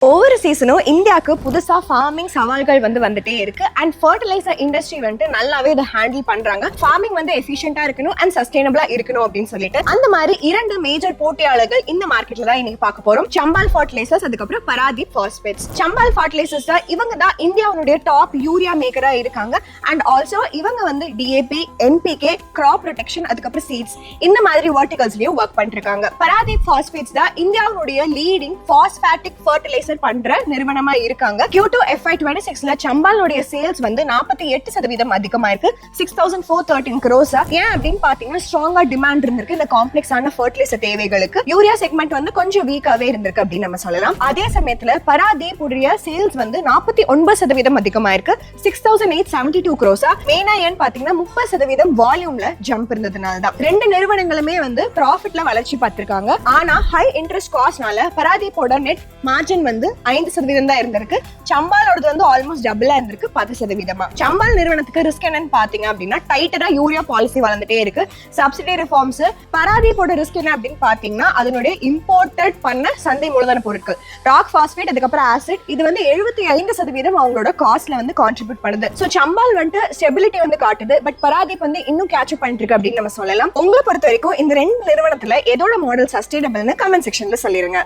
ஒவ்வொரு சீசனும் இந்தியாவுக்கு புதுசா ஃபார்மிங் சவால்கள் வந்துட்டே இருக்கு அண்ட் ஃபர்டிலைசர் இண்டஸ்ட்ரி நல்லாவே இதை ஹேண்டில் பண்றாங்க. ஃபார்மிங் எஃபிஷியன்டா இருக்கணும் அண்ட் சஸ்டைனபிளா இருக்கணும் அப்படின்னு சொல்லிட்டு அந்த மாதிரி இரண்டு மேஜர் போட்டியாளர்கள் இந்த மார்க்கெட்ல தான் இன்னைக்கு பார்க்க போறோம். சம்பால் ஃபர்டிலைசர்ஸ், அதுக்கப்புறம் பராதீப் பாஸ்பேட்ஸ். சம்பால் ஃபர்டிலைசர்ஸ் தான் இவங்க தான் இந்தியாவுடைய டாப் யூரியா மேக்கரா இருக்காங்க. அண்ட் ஆல்சோ இவங்க டிஏபி, என்பிகே, கிராப் ப்ரொடெக்ஷன், அதுக்கப்புறம் சீட்ஸ் இந்த மாதிரி வெர்டிகல்ஸ்லயும் ஒர்க் பண்ணிருக்காங்க. பராதீப் பாஸ்பேட்ஸ் தான் இந்தியாவுடைய லீடிங் பாஸ்பேட்டிக் ஃபர்டிலைசர் பண்ற நிறுவனமா இருக்காங்க. Q2 FY26ல சம்பாலுடைய சேல்ஸ் 48% அதிகமா இருக்கு. 6413 crores. ஏன் அப்படின்னு பாத்தீங்கன்னா ஸ்ட்ராங்கா டிமாண்ட் இருந்திருக்கு இந்த காம்ப்ளெக்ஸான ஃபர்டிலைசர் தேவைகளுக்கு. யூரியா செக்மெண்ட் கொஞ்சம் வீக்காவே இருந்திருக்கு அப்படின்னு நம்ம சொல்லலாம். அதே சமயத்துல பராதீப் உடைய சேல்ஸ் 49% அதிகமா இருக்கு. 6872 crores. மெயினா ஏன்னு பாத்தீங்கன்னா 30% வால்யூம்ல ஜம்ப் இருந்ததுனால தான். ரெண்டு நிறுவனங்களுமே ப்ராஃபிட்ல வளர்ச்சி பார்த்திருக்காங்க. ஆனா ஹை இன்ட்ரெஸ்ட் காஸ்ட்னால பராதீப்போட நெட் மார்ஜின் 5% தான் இருந்திருக்கு. சம்பாலோடது ஆல்மோஸ்ட் டபுளா இருந்திருக்கு, 10%. சம்பால் நிறுவனத்துக்கு ரிஸ்க் என்னன்னு பாத்தீங்க அப்படின்னா டைட்டரா யூரியா பாலிசி வளர்ந்துட்டே இருக்கு. Subsidy reforms. பராதீப்போட ரிஸ்க் என்ன அப்படின்னு பாத்தீங்கன்னா அதனுடைய இம்போர்ட்டட் பண்ண சந்தை மூலதன பொருட்கள் ராக் பாஸ்பேட், அதுக்கப்புறம் ஆசிட், இது 75% அவங்களோட காஸ்ட்ல கான்ட்ரிபியூட் பண்ணுது. சோ சம்பால் ஸ்டெபிலிட்டி காட்டுது. பட் பராதீப் இன்னும் கேட்ச் அப் பண்ணிட்டு இருக்கு அப்படின்னு நம்ம சொல்லலாம். உங்களை பொறுத்த வரைக்கும் இந்த ரெண்டு நிறுவனத்துல எதோட மாடல் சஸ்டைனபிள்னு கமெண்ட் செக்ஷன்ல சொல்லிருங்க.